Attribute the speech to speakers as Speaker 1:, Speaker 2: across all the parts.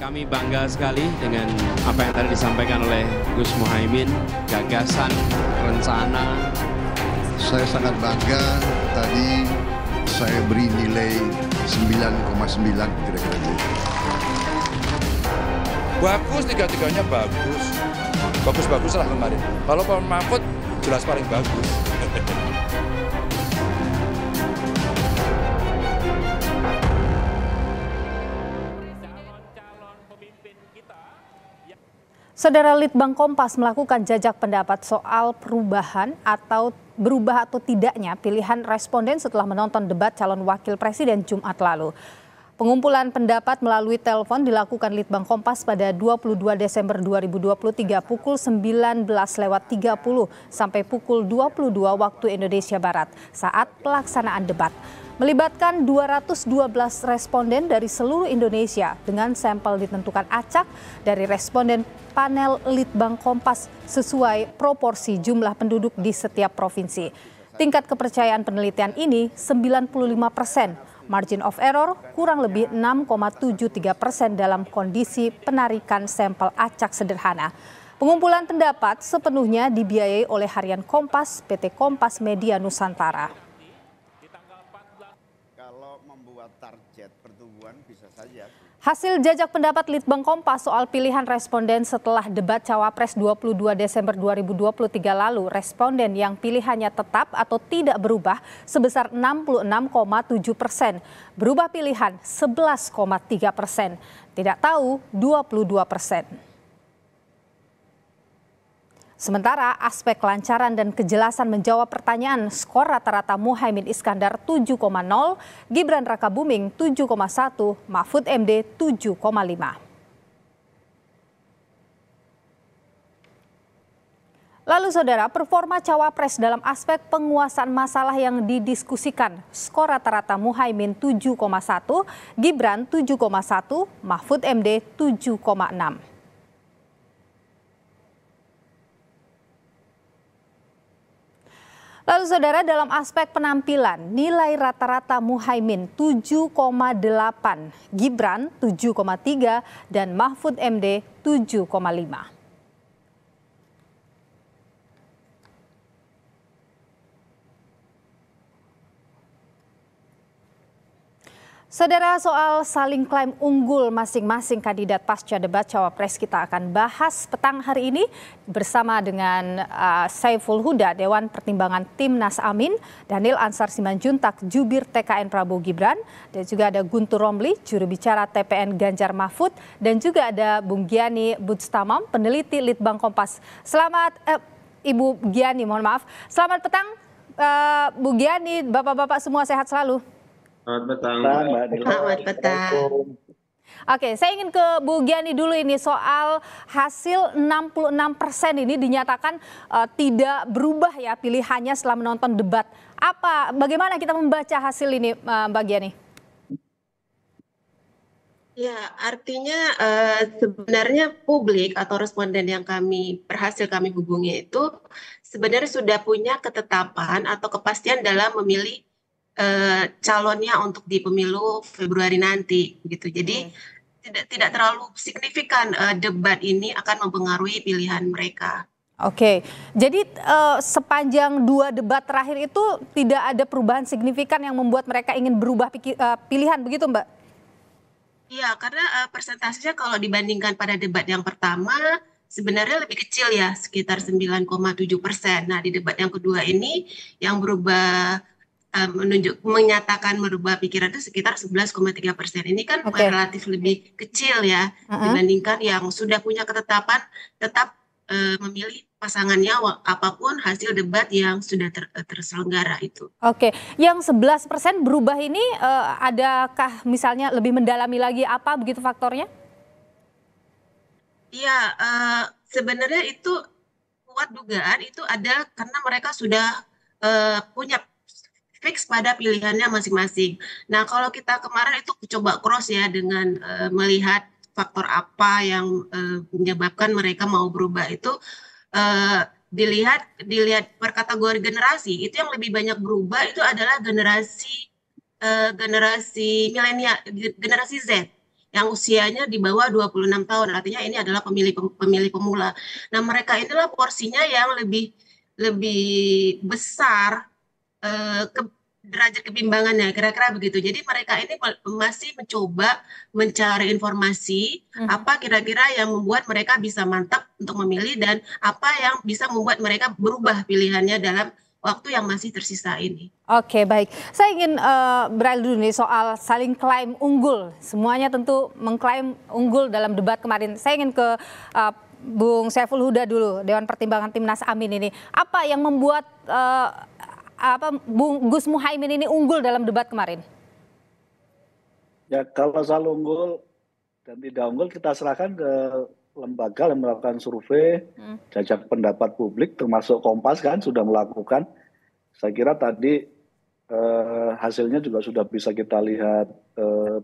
Speaker 1: Kami bangga sekali dengan apa yang tadi disampaikan oleh Gus Muhaimin, gagasan, rencana.
Speaker 2: Saya sangat bangga, tadi saya beri nilai 9,9 kira-kira itu.
Speaker 3: Bagus, tiga-tiganya bagus. Bagus-bagus lah kemarin. Kalau Pak Mahfud jelas paling bagus.
Speaker 4: Saudara, Litbang Kompas melakukan jajak pendapat soal perubahan atau berubah atau tidaknya pilihan responden setelah menonton debat calon wakil presiden Jumat lalu. Pengumpulan pendapat melalui telepon dilakukan Litbang Kompas pada 22 Desember 2023 pukul 19.30 sampai pukul 22 waktu Indonesia Barat saat pelaksanaan debat. Melibatkan 212 responden dari seluruh Indonesia dengan sampel ditentukan acak dari responden panel Litbang Kompas sesuai proporsi jumlah penduduk di setiap provinsi. Tingkat kepercayaan penelitian ini 95%. Margin of error kurang lebih 6,73% dalam kondisi penarikan sampel acak sederhana. Pengumpulan pendapat sepenuhnya dibiayai oleh Harian Kompas, PT Kompas Media Nusantara.
Speaker 5: Kalau membuat target pertumbuhan bisa saja.
Speaker 4: Hasil jajak pendapat Litbang Kompas soal pilihan responden setelah debat Cawapres 22 Desember 2023 lalu, responden yang pilihannya tetap atau tidak berubah sebesar 66,7%, berubah pilihan 11,3%, tidak tahu 22%. Sementara aspek kelancaran dan kejelasan menjawab pertanyaan, skor rata-rata Muhaimin Iskandar 7,0, Gibran Rakabuming 7,1, Mahfud MD 7,5. Lalu saudara, performa Cawapres dalam aspek penguasaan masalah yang didiskusikan, skor rata-rata Muhaimin 7,1, Gibran 7,1, Mahfud MD 7,6. Lalu saudara, dalam aspek penampilan, nilai rata-rata Muhaimin 7,8, Gibran 7,3, dan Mahfud MD 7,5. Saudara, soal saling klaim unggul masing-masing kandidat pasca debat Cawapres kita akan bahas petang hari ini bersama dengan Saiful Huda, Dewan Pertimbangan Timnas Amin, Daniel Ansar Simanjuntak, Jubir TKN Prabowo Gibran, dan juga ada Guntur Romli, juru bicara TPN Ganjar Mahfud, dan juga ada Bung Giani Budstamam, peneliti Litbang Kompas. Selamat, Ibu Giani, mohon maaf. Selamat petang, Bu Giani, Bapak-Bapak semua sehat selalu.
Speaker 6: Selamat petang.
Speaker 7: Selamat petang.
Speaker 4: Oke, saya ingin ke Bu Giani dulu ini soal hasil 66% ini dinyatakan tidak berubah ya pilihannya setelah menonton debat. Bagaimana kita membaca hasil ini, Mbak Giani?
Speaker 7: Ya, artinya sebenarnya publik atau responden yang berhasil kami hubungi itu sebenarnya sudah punya ketetapan atau kepastian dalam memilih calonnya untuk di pemilu Februari nanti gitu. Jadi tidak terlalu signifikan debat ini akan mempengaruhi pilihan mereka.
Speaker 4: Oke, jadi sepanjang 2 debat terakhir itu tidak ada perubahan signifikan yang membuat mereka ingin berubah pilihan, begitu Mbak?
Speaker 7: Iya, karena persentasenya kalau dibandingkan pada debat yang pertama sebenarnya lebih kecil ya, sekitar 9,7%. Nah, di debat yang kedua ini yang berubah menyatakan merubah pikiran itu sekitar 11,3%. Ini kan relatif lebih kecil ya dibandingkan yang sudah punya ketetapan tetap memilih pasangannya apapun hasil debat yang sudah terselenggara itu.
Speaker 4: Oke, yang 11% berubah ini adakah misalnya lebih mendalami lagi apa begitu faktornya?
Speaker 7: Iya, sebenarnya itu kuat dugaan itu ada karena mereka sudah punya fix pada pilihannya masing-masing. Nah, kalau kita kemarin itu coba cross ya dengan melihat faktor apa yang menyebabkan mereka mau berubah itu dilihat per kategori generasi. Itu yang lebih banyak berubah itu adalah generasi milenial, generasi Z. yang usianya di bawah 26 tahun. Artinya ini adalah pemilih pemula. Nah, mereka inilah porsinya yang lebih besar derajat kebimbangannya, kira-kira begitu. Jadi mereka ini masih mencoba mencari informasi apa kira-kira yang membuat mereka bisa mantap untuk memilih dan apa yang bisa membuat mereka berubah pilihannya dalam waktu yang masih tersisa ini.
Speaker 4: Oke, baik. Saya ingin beralih dulu nih soal saling klaim unggul. Semuanya tentu mengklaim unggul dalam debat kemarin. Saya ingin ke Bung Saiful Huda dulu, Dewan Pertimbangan Timnas Amin ini. Apa yang membuat Bung Gus Muhaimin ini unggul dalam debat kemarin?
Speaker 6: Ya, kalau soal unggul dan tidak unggul kita serahkan ke lembaga yang melakukan survei, jajak pendapat publik, termasuk Kompas kan sudah melakukan. Saya kira tadi hasilnya juga sudah bisa kita lihat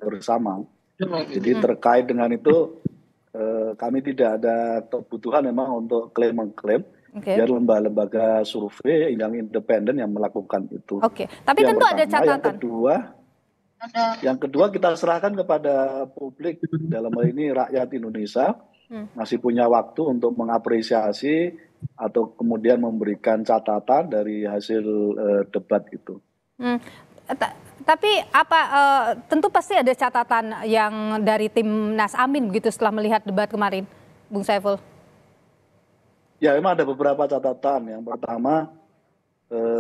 Speaker 6: bersama. Jadi terkait dengan itu kami tidak ada kebutuhan memang untuk klaim-mengklaim. Biar lembaga survei yang independen yang melakukan itu.
Speaker 4: Tapi
Speaker 6: yang
Speaker 4: tentu
Speaker 6: pertama.
Speaker 4: ada catatan.
Speaker 6: Yang kedua kita serahkan kepada publik, dalam hal ini rakyat Indonesia masih punya waktu untuk mengapresiasi atau kemudian memberikan catatan dari hasil debat itu.
Speaker 4: Tapi tentu pasti ada catatan yang dari Timnas Amin begitu setelah melihat debat kemarin, Bung Saiful.
Speaker 6: Ya, memang ada beberapa catatan. Yang pertama,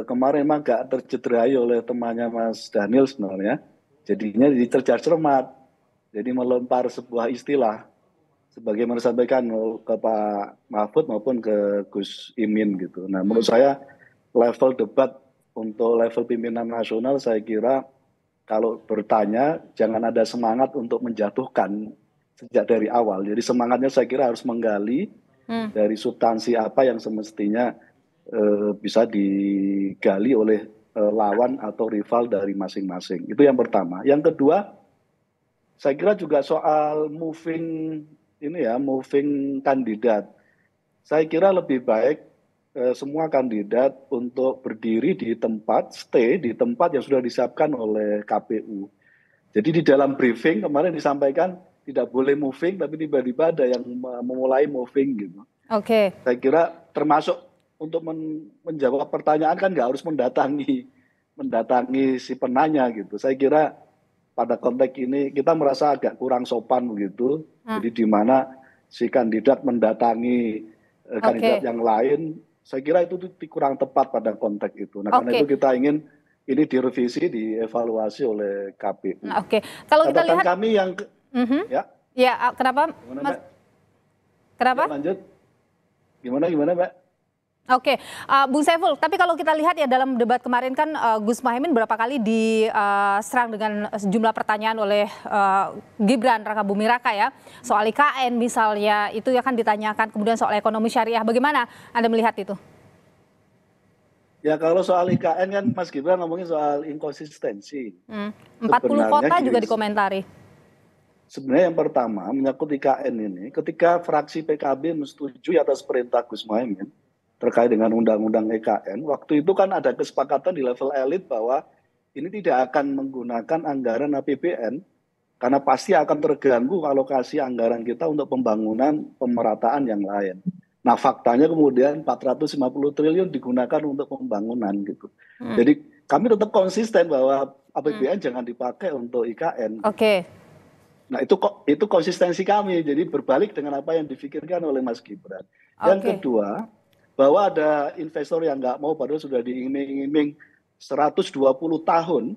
Speaker 6: kemarin memang gak tercederai oleh temannya Mas Daniel sebenarnya. Jadinya dicercar cermat. Jadi melempar sebuah istilah. Sebagaimana disampaikan ke Pak Mahfud maupun ke Gus Imin gitu. Nah, menurut saya level debat untuk level pimpinan nasional saya kira kalau bertanya jangan ada semangat untuk menjatuhkan sejak dari awal. Jadi semangatnya saya kira harus menggali dari substansi apa yang semestinya bisa digali oleh lawan atau rival dari masing-masing. Itu yang pertama. Yang kedua, saya kira juga soal moving kandidat. Saya kira lebih baik semua kandidat untuk berdiri di tempat, stay di tempat yang sudah disiapkan oleh KPU. Jadi di dalam briefing kemarin disampaikan tidak boleh moving, tapi tiba-tiba ada yang memulai moving gitu. Saya kira termasuk untuk menjawab pertanyaan kan nggak harus mendatangi si penanya gitu. Saya kira pada konteks ini kita merasa agak kurang sopan begitu. Jadi di mana si kandidat mendatangi kandidat yang lain, saya kira itu kurang tepat pada konteks itu. Nah, karena itu kita ingin ini direvisi, dievaluasi oleh KPU.
Speaker 4: Kalau kita lihat
Speaker 6: kami yang
Speaker 4: kenapa?
Speaker 6: Gimana,
Speaker 4: Kenapa?
Speaker 6: Ya, lanjut. Gimana Mbak?
Speaker 4: Bung Saiful, tapi kalau kita lihat ya dalam debat kemarin kan Gus Muhaimin berapa kali diserang dengan sejumlah pertanyaan oleh Gibran Rakabuming Raka ya. Soal IKN misalnya, itu akan ditanyakan, kemudian soal ekonomi syariah. Bagaimana Anda melihat itu?
Speaker 6: Ya kalau soal IKN kan Mas Gibran ngomongin soal inkonsistensi.
Speaker 4: 40 kota juga dikomentari.
Speaker 6: Sebenarnya yang pertama menyangkut IKN ini, ketika fraksi PKB menyetujui atas perintah Gus Muhaimin terkait dengan undang-undang IKN, waktu itu kan ada kesepakatan di level elit bahwa ini tidak akan menggunakan anggaran APBN karena pasti akan terganggu alokasi anggaran kita untuk pembangunan pemerataan yang lain. Nah faktanya kemudian 450 triliun digunakan untuk pembangunan gitu. Jadi kami tetap konsisten bahwa APBN jangan dipakai untuk IKN. Nah itu konsistensi kami, jadi berbalik dengan apa yang dipikirkan oleh Mas Gibran. Yang kedua, bahwa ada investor yang nggak mau, padahal sudah diiming-iming 120 tahun,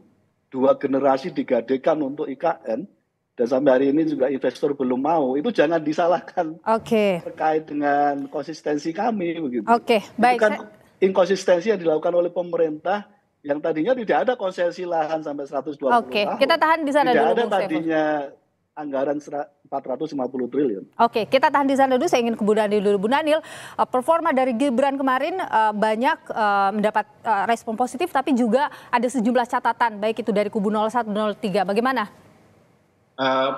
Speaker 6: 2 generasi digadekan untuk IKN, dan sampai hari ini juga investor belum mau, itu jangan disalahkan terkait dengan konsistensi kami. Begitu.
Speaker 4: Baik.
Speaker 6: Itu kan inkonsistensi yang dilakukan oleh pemerintah, yang tadinya tidak ada konsesi lahan sampai 120 tahun.
Speaker 4: Kita tahan di sana dulu.
Speaker 6: Tidak ada tadinya anggaran 450 triliun.
Speaker 4: Kita tahan di sana dulu. Saya ingin ke Bu Daniel dulu. Bu Daniel, performa dari Gibran kemarin banyak mendapat respon positif, tapi juga ada sejumlah catatan, baik itu dari kubu 01, 03. Bagaimana?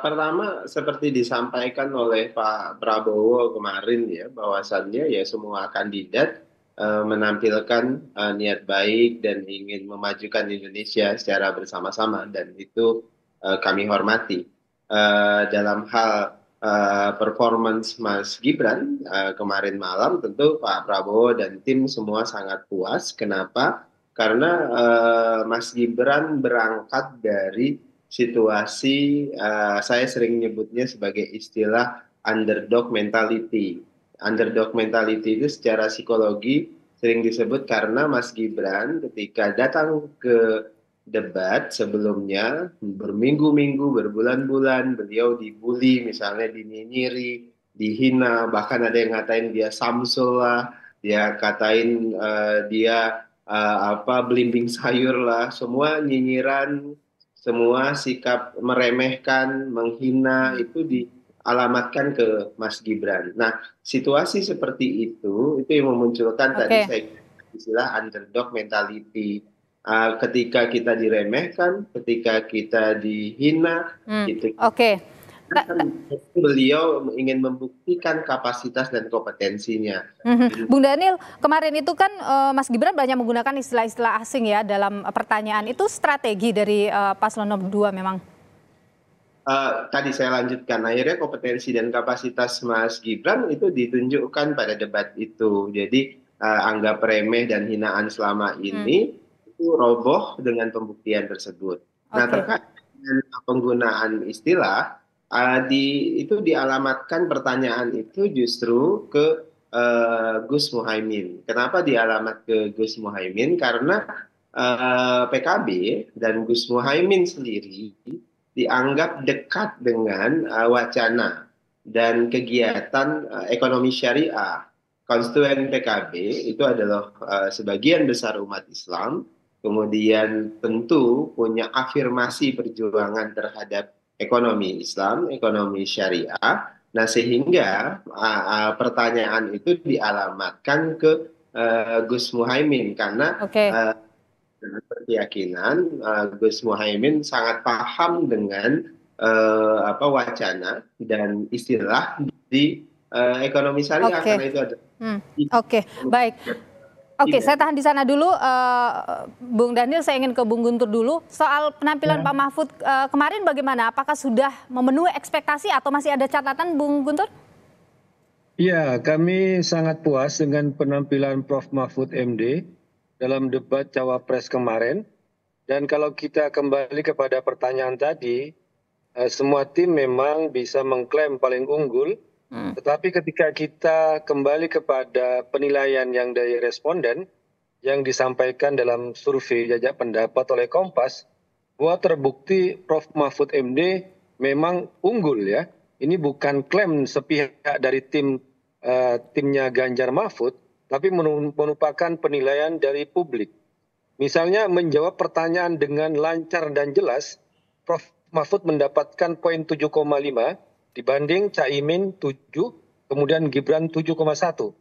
Speaker 8: Pertama, seperti disampaikan oleh Pak Prabowo kemarin ya, bahwasannya ya semua kandidat menampilkan niat baik dan ingin memajukan Indonesia secara bersama-sama, dan itu kami hormati. dalam hal performance Mas Gibran kemarin malam, tentu Pak Prabowo dan tim semua sangat puas. Kenapa? Karena Mas Gibran berangkat dari situasi saya sering nyebutnya sebagai istilah underdog mentality. Underdog mentality itu secara psikologi sering disebut karena Mas Gibran ketika datang ke debat sebelumnya berminggu-minggu, berbulan-bulan beliau dibully, misalnya dinyinyiri, dihina, bahkan ada yang ngatain dia Samsul lah, dia katain dia belimbing sayur lah, semua nyinyiran, semua sikap meremehkan, menghina itu dialamatkan ke Mas Gibran. Nah, situasi seperti itu yang memunculkan tadi saya istilah underdog mentality. Ketika kita diremehkan, ketika kita dihina, gitu. Beliau ingin membuktikan kapasitas dan kompetensinya.
Speaker 4: Bung Daniel, kemarin itu kan Mas Gibran banyak menggunakan istilah-istilah asing ya dalam pertanyaan. Itu strategi dari paslon nomor 2 memang?
Speaker 8: Tadi saya lanjutkan, akhirnya kompetensi dan kapasitas Mas Gibran itu ditunjukkan pada debat itu. Jadi anggap remeh dan hinaan selama ini roboh dengan pembuktian tersebut. Nah, terkait dengan penggunaan istilah, itu dialamatkan pertanyaan itu justru ke Gus Muhaimin. Kenapa dialamat ke Gus Muhaimin? Karena PKB dan Gus Muhaimin sendiri dianggap dekat dengan wacana dan kegiatan ekonomi syariah. Konstituen PKB itu adalah sebagian besar umat Islam, kemudian tentu punya afirmasi perjuangan terhadap ekonomi Islam, ekonomi syariah. Nah, sehingga pertanyaan itu dialamatkan ke Gus Muhaimin karena berkeyakinan Gus Muhaimin sangat paham dengan wacana dan istilah di ekonomi syariah karena itu ada.
Speaker 4: Baik. Saya tahan di sana dulu, Bung Daniel. Saya ingin ke Bung Guntur dulu. Soal penampilan Pak Mahfud kemarin bagaimana? Apakah sudah memenuhi ekspektasi atau masih ada catatan, Bung Guntur?
Speaker 9: Ya, kami sangat puas dengan penampilan Prof. Mahfud MD dalam debat Cawapres kemarin. Dan kalau kita kembali kepada pertanyaan tadi, semua tim memang bisa mengklaim paling unggul. Tetapi ketika kita kembali kepada penilaian yang dari responden yang disampaikan dalam survei jajak pendapat oleh Kompas, bahwa terbukti Prof. Mahfud MD memang unggul ya. Ini bukan klaim sepihak dari timnya Ganjar Mahfud, tapi merupakan penilaian dari publik. Misalnya menjawab pertanyaan dengan lancar dan jelas, Prof. Mahfud mendapatkan poin 7,5, dibanding Caimin 7, kemudian Gibran 7,1.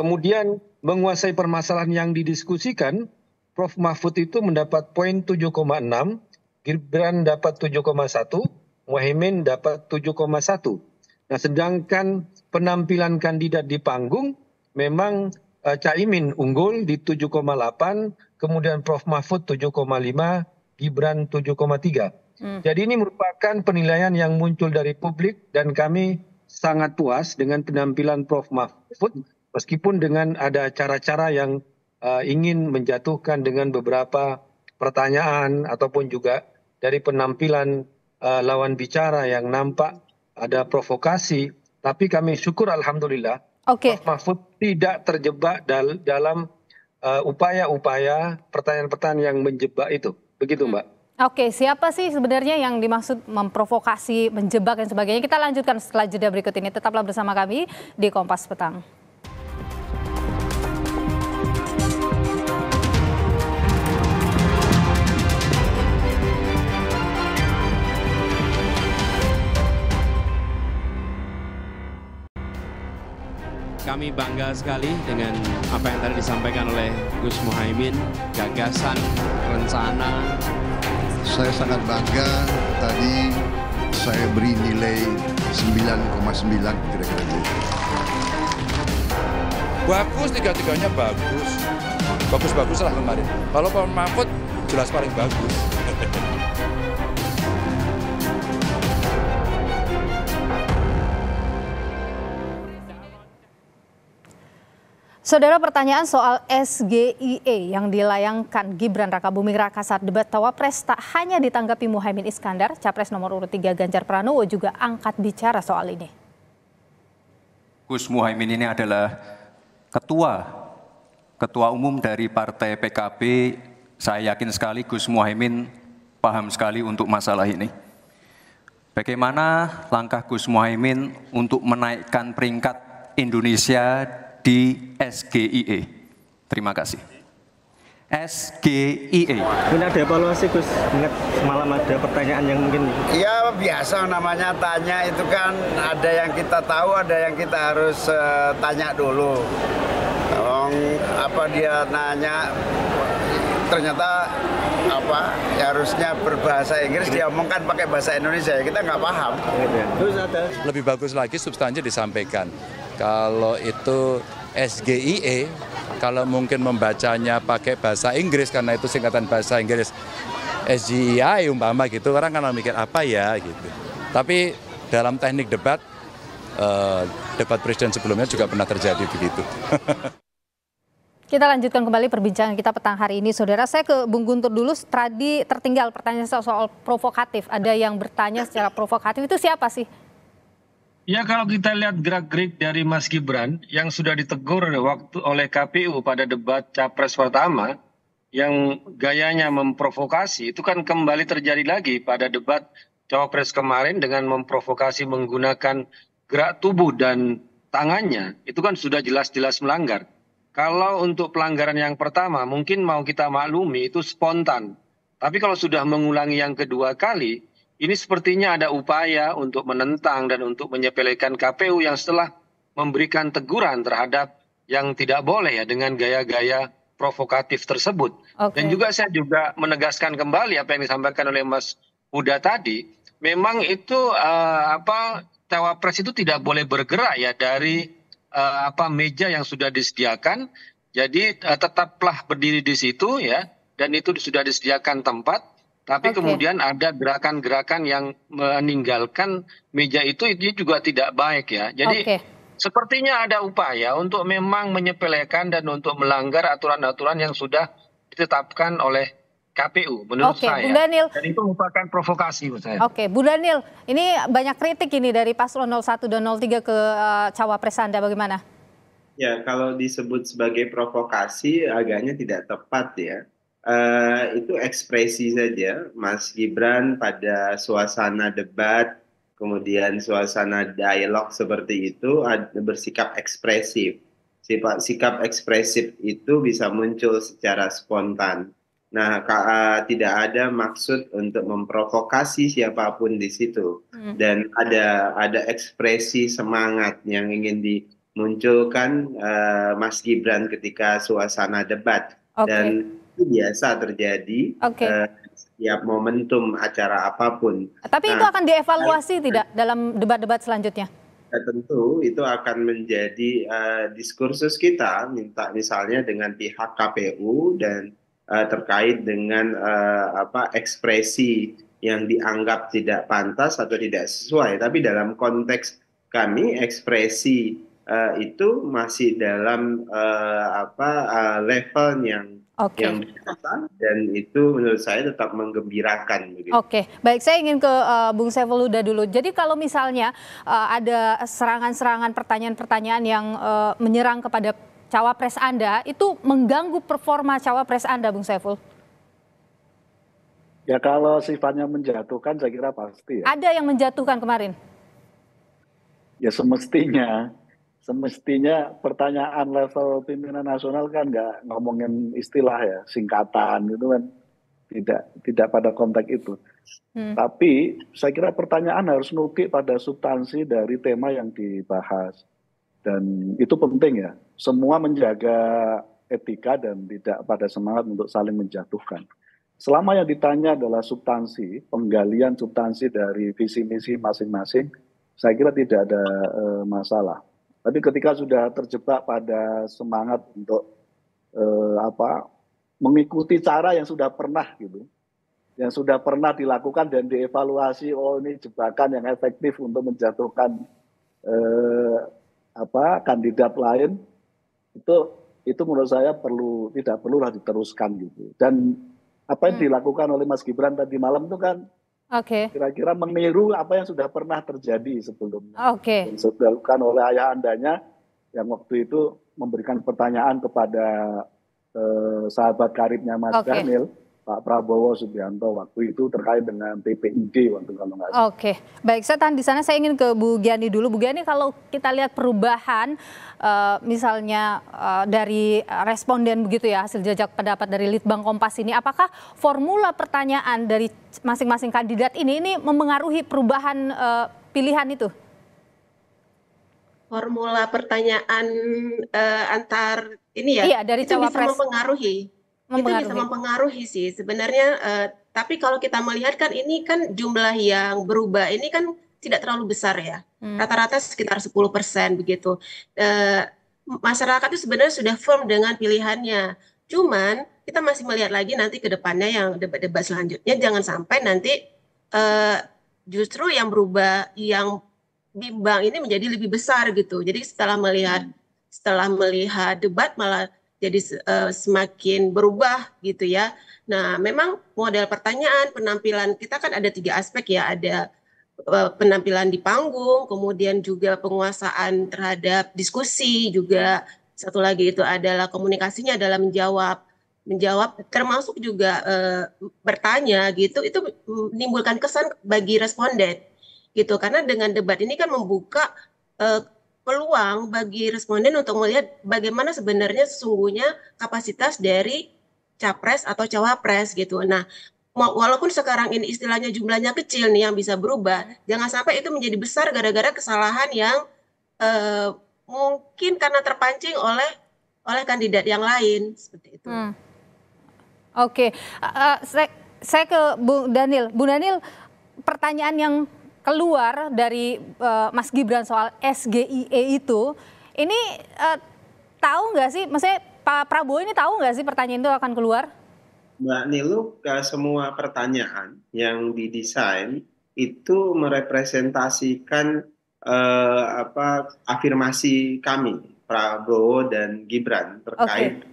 Speaker 9: Kemudian menguasai permasalahan yang didiskusikan, Prof. Mahfud itu mendapat poin 7,6, Gibran dapat 7,1, Muhaimin dapat 7,1. Nah, sedangkan penampilan kandidat di panggung memang Caimin unggul di 7,8, kemudian Prof. Mahfud 7,5, Gibran 7,3. Jadi ini merupakan penilaian yang muncul dari publik dan kami sangat puas dengan penampilan Prof. Mahfud meskipun dengan ada cara-cara yang ingin menjatuhkan dengan beberapa pertanyaan ataupun juga dari penampilan lawan bicara yang nampak ada provokasi. Tapi kami syukur alhamdulillah Prof. Mahfud tidak terjebak dalam upaya-upaya pertanyaan-pertanyaan yang menjebak itu. Begitu, Mbak.
Speaker 4: Siapa sih sebenarnya yang dimaksud memprovokasi, menjebak dan sebagainya? Kita lanjutkan setelah jeda berikut ini. Tetaplah bersama kami di Kompas Petang.
Speaker 1: Kami bangga sekali dengan apa yang tadi disampaikan oleh Gus Muhaimin, gagasan, rencana.
Speaker 2: Saya sangat bangga, tadi saya beri nilai 9,9 kira-kira gitu.
Speaker 3: Bagus, tiga-tiganya bagus. Bagus-bagus lah kemarin. Kalau Pak Mahfud jelas paling bagus.
Speaker 4: Saudara, pertanyaan soal SGIE yang dilayangkan Gibran Rakabuming Raka saat debat Cawapres tak hanya ditanggapi Muhaimin Iskandar, Capres nomor urut 3 Ganjar Pranowo juga angkat bicara soal ini.
Speaker 10: Gus Muhaimin ini adalah ketua umum dari Partai PKB. Saya yakin sekali Gus Muhaimin paham sekali untuk masalah ini. Bagaimana langkah Gus Muhaimin untuk menaikkan peringkat Indonesia di SGIE? Terima kasih. SGIE.
Speaker 11: Ini ada evaluasi Gus, ingat semalam ada pertanyaan yang mungkin...
Speaker 5: Ya biasa namanya tanya itu kan ada yang kita tahu, ada yang kita harus tanya dulu. Apa dia nanya ternyata ya harusnya berbahasa Inggris, dia omongkan pakai bahasa Indonesia, kita nggak paham.
Speaker 11: Terus ada
Speaker 3: Lebih bagus lagi substansinya disampaikan. Kalau itu SGIE, kalau mungkin membacanya pakai bahasa Inggris karena itu singkatan bahasa Inggris SGIE umpama gitu, orang kan mikir apa ya gitu. Tapi dalam teknik debat presiden sebelumnya juga pernah terjadi begitu.
Speaker 4: Kita lanjutkan kembali perbincangan kita petang hari ini, saudara. Saya ke Bung Guntur dulu. Tadi tertinggal pertanyaan soal provokatif. Ada yang bertanya secara provokatif, itu siapa sih?
Speaker 9: Ya, kalau kita lihat gerak-gerik dari Mas Gibran yang sudah ditegur oleh KPU pada debat Capres pertama, yang gayanya memprovokasi, itu kan kembali terjadi lagi pada debat Cawapres kemarin dengan memprovokasi menggunakan gerak tubuh dan tangannya, itu kan sudah jelas-jelas melanggar. Kalau untuk pelanggaran yang pertama mungkin mau kita maklumi itu spontan. Tapi kalau sudah mengulangi yang kedua kali, ini sepertinya ada upaya untuk menentang dan untuk menyepelekan KPU yang setelah memberikan teguran terhadap yang tidak boleh ya dengan gaya-gaya provokatif tersebut. Dan juga saya juga menegaskan kembali apa yang disampaikan oleh Mas Huda tadi, memang itu Cawapres itu tidak boleh bergerak ya dari meja yang sudah disediakan. Jadi tetaplah berdiri di situ ya, dan itu sudah disediakan tempat. Tapi kemudian ada gerakan-gerakan yang meninggalkan meja itu juga tidak baik ya. Jadi sepertinya ada upaya untuk memang menyepelekan dan untuk melanggar aturan-aturan yang sudah ditetapkan oleh KPU menurut saya.
Speaker 4: Bung Daniel.
Speaker 9: Dan itu merupakan provokasi menurut saya.
Speaker 4: Bung Daniel, ini banyak kritik ini dari paslon 01 dan 03 ke Cawapres Anda, bagaimana?
Speaker 8: Ya, kalau disebut sebagai provokasi agaknya tidak tepat ya. Itu ekspresi saja. Mas Gibran pada suasana debat, kemudian suasana dialog seperti itu bersikap ekspresif. Sikap ekspresif itu bisa muncul secara spontan. Nah, tidak ada maksud untuk memprovokasi siapapun di situ. Dan ada ekspresi semangat yang ingin dimunculkan Mas Gibran ketika suasana debat. Dan itu biasa terjadi setiap momentum acara apapun.
Speaker 4: Tapi itu akan dievaluasi tidak dalam debat-debat selanjutnya?
Speaker 8: Ya, tentu itu akan menjadi diskursus kita, misalnya dengan pihak KPU dan terkait dengan ekspresi yang dianggap tidak pantas atau tidak sesuai. Tapi dalam konteks kami ekspresi itu masih dalam level yang biasa, dan itu menurut saya tetap menggembirakan.
Speaker 4: Baik, saya ingin ke Bung Saiful Huda dulu. Jadi kalau misalnya ada serangan-serangan pertanyaan-pertanyaan yang menyerang kepada Cawapres Anda, itu mengganggu performa Cawapres Anda, Bung Saiful?
Speaker 6: Ya kalau sifatnya menjatuhkan saya kira pasti ya.
Speaker 4: Ada yang menjatuhkan kemarin?
Speaker 6: Ya semestinya pertanyaan level pimpinan nasional kan nggak ngomongin istilah ya, singkatan itu kan tidak pada konteks itu. Tapi saya kira pertanyaan harus nukik pada substansi dari tema yang dibahas. Dan itu penting ya, semua menjaga etika dan tidak pada semangat untuk saling menjatuhkan. Selama yang ditanya adalah substansi, penggalian substansi dari visi misi masing-masing, saya kira tidak ada masalah. Tapi ketika sudah terjebak pada semangat untuk mengikuti cara yang sudah pernah dilakukan dan dievaluasi, oh ini jebakan yang efektif untuk menjatuhkan kandidat lain, Itu menurut saya tidak perlulah diteruskan gitu. Dan apa yang dilakukan oleh Mas Gibran tadi malam itu kan kira-kira meniru apa yang sudah pernah terjadi sebelumnya. Yang sudah dilakukan oleh ayah andanya yang waktu itu memberikan pertanyaan kepada sahabat karibnya Mas Daniel, Pak Prabowo Subianto waktu itu terkait dengan TPID waktu kalau nggak salah.
Speaker 4: Baik, saya tahan di sana. Saya ingin ke Bu Giani dulu. Bu Giani, kalau kita lihat perubahan misalnya dari responden begitu ya, hasil jajak pendapat dari Litbang Kompas ini, apakah formula pertanyaan dari masing-masing kandidat ini mempengaruhi perubahan pilihan itu?
Speaker 7: Formula pertanyaan antar ini ya,
Speaker 4: dari
Speaker 7: itu bisa
Speaker 4: mempengaruhi.
Speaker 7: Itu bisa mempengaruhi sih sebenarnya, tapi kalau kita melihat kan ini kan jumlah yang berubah ini kan tidak terlalu besar ya, rata-rata sekitar 10% begitu. Masyarakat itu sebenarnya sudah firm dengan pilihannya, cuman kita masih melihat lagi nanti ke depannya yang debat-debat selanjutnya, jangan sampai nanti justru yang berubah, yang bimbang ini menjadi lebih besar gitu. Jadi setelah melihat debat malah jadi semakin berubah gitu ya. Nah, memang model pertanyaan, penampilan kita kan ada 3 aspek ya, ada penampilan di panggung, kemudian juga penguasaan terhadap diskusi, juga satu lagi itu adalah komunikasinya dalam menjawab termasuk juga bertanya gitu, itu menimbulkan kesan bagi responden gitu, karena dengan debat ini kan membuka peluang bagi responden untuk melihat bagaimana sebenarnya sesungguhnya kapasitas dari capres atau cawapres gitu. Nah, walaupun sekarang ini istilahnya jumlahnya kecil nih yang bisa berubah, jangan sampai itu menjadi besar gara-gara kesalahan yang mungkin karena terpancing oleh kandidat yang lain seperti itu.
Speaker 4: Saya ke Bung Daniel. Bung Daniel, pertanyaan yang keluar dari Mas Gibran soal SGIE itu, ini tahu nggak sih, maksudnya Pak Prabowo ini tahu nggak sih pertanyaan itu akan keluar?
Speaker 8: Mbak Nilu, semua pertanyaan yang didesain itu merepresentasikan afirmasi kami, Prabowo dan Gibran terkait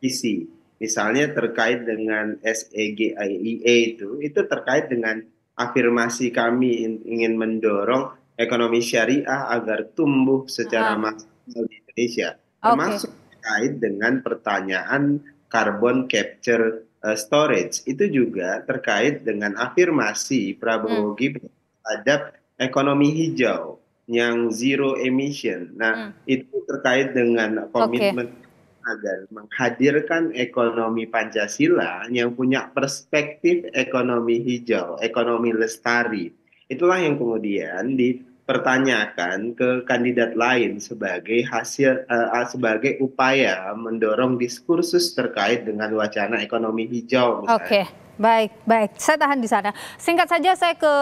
Speaker 8: visi. Misalnya terkait dengan SGIE itu terkait dengan afirmasi kami ingin mendorong ekonomi syariah agar tumbuh secara maksimal di Indonesia, termasuk terkait dengan pertanyaan carbon capture storage. Itu juga terkait dengan afirmasi Prabowo Gibran terhadap ekonomi hijau yang zero emission. Nah, itu terkait dengan komitmen agar menghadirkan ekonomi Pancasila yang punya perspektif ekonomi hijau, ekonomi lestari. Itulah yang kemudian dipertanyakan ke kandidat lain sebagai sebagai upaya mendorong diskursus terkait dengan wacana ekonomi hijau misalnya.
Speaker 4: Baik. Saya tahan di sana. Singkat saja saya ke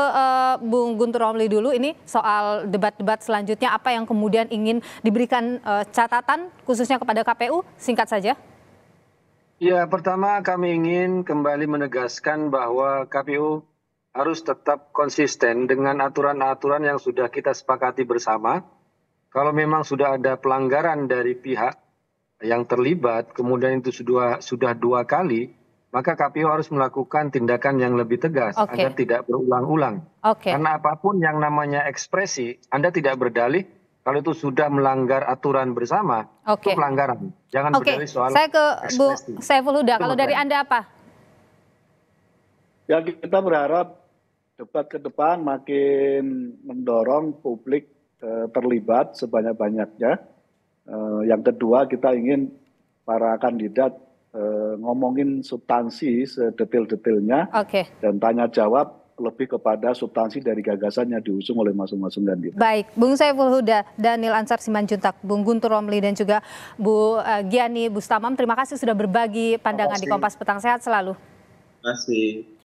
Speaker 4: Bung Guntur Romli dulu. Ini soal debat-debat selanjutnya, apa yang kemudian ingin diberikan catatan khususnya kepada KPU? Singkat saja.
Speaker 9: Ya, pertama kami ingin kembali menegaskan bahwa KPU harus tetap konsisten dengan aturan-aturan yang sudah kita sepakati bersama. Kalau memang sudah ada pelanggaran dari pihak yang terlibat, kemudian itu sudah 2 kali, maka KPU harus melakukan tindakan yang lebih tegas agar tidak berulang-ulang. Karena apapun yang namanya ekspresi, Anda tidak berdalih kalau itu sudah melanggar aturan bersama, itu pelanggaran. Jangan berdalih soal
Speaker 4: saya ke Bu Saiful Huda, kalau dari Anda apa?
Speaker 6: Ya, kita berharap debat ke depan makin mendorong publik terlibat sebanyak-banyaknya. Yang kedua, kita ingin para kandidat ngomongin substansi sedetail-detailnya dan tanya jawab lebih kepada substansi dari gagasan yang diusung oleh masing-masing kandidat.
Speaker 4: Baik, Bung Saiful Huda, Daniel Ansar Simanjuntak, Bung Guntur Romli dan juga Bu Giani Bustamam, terima kasih sudah berbagi pandangan di Kompas Petang. Sehat selalu.
Speaker 8: Terima kasih.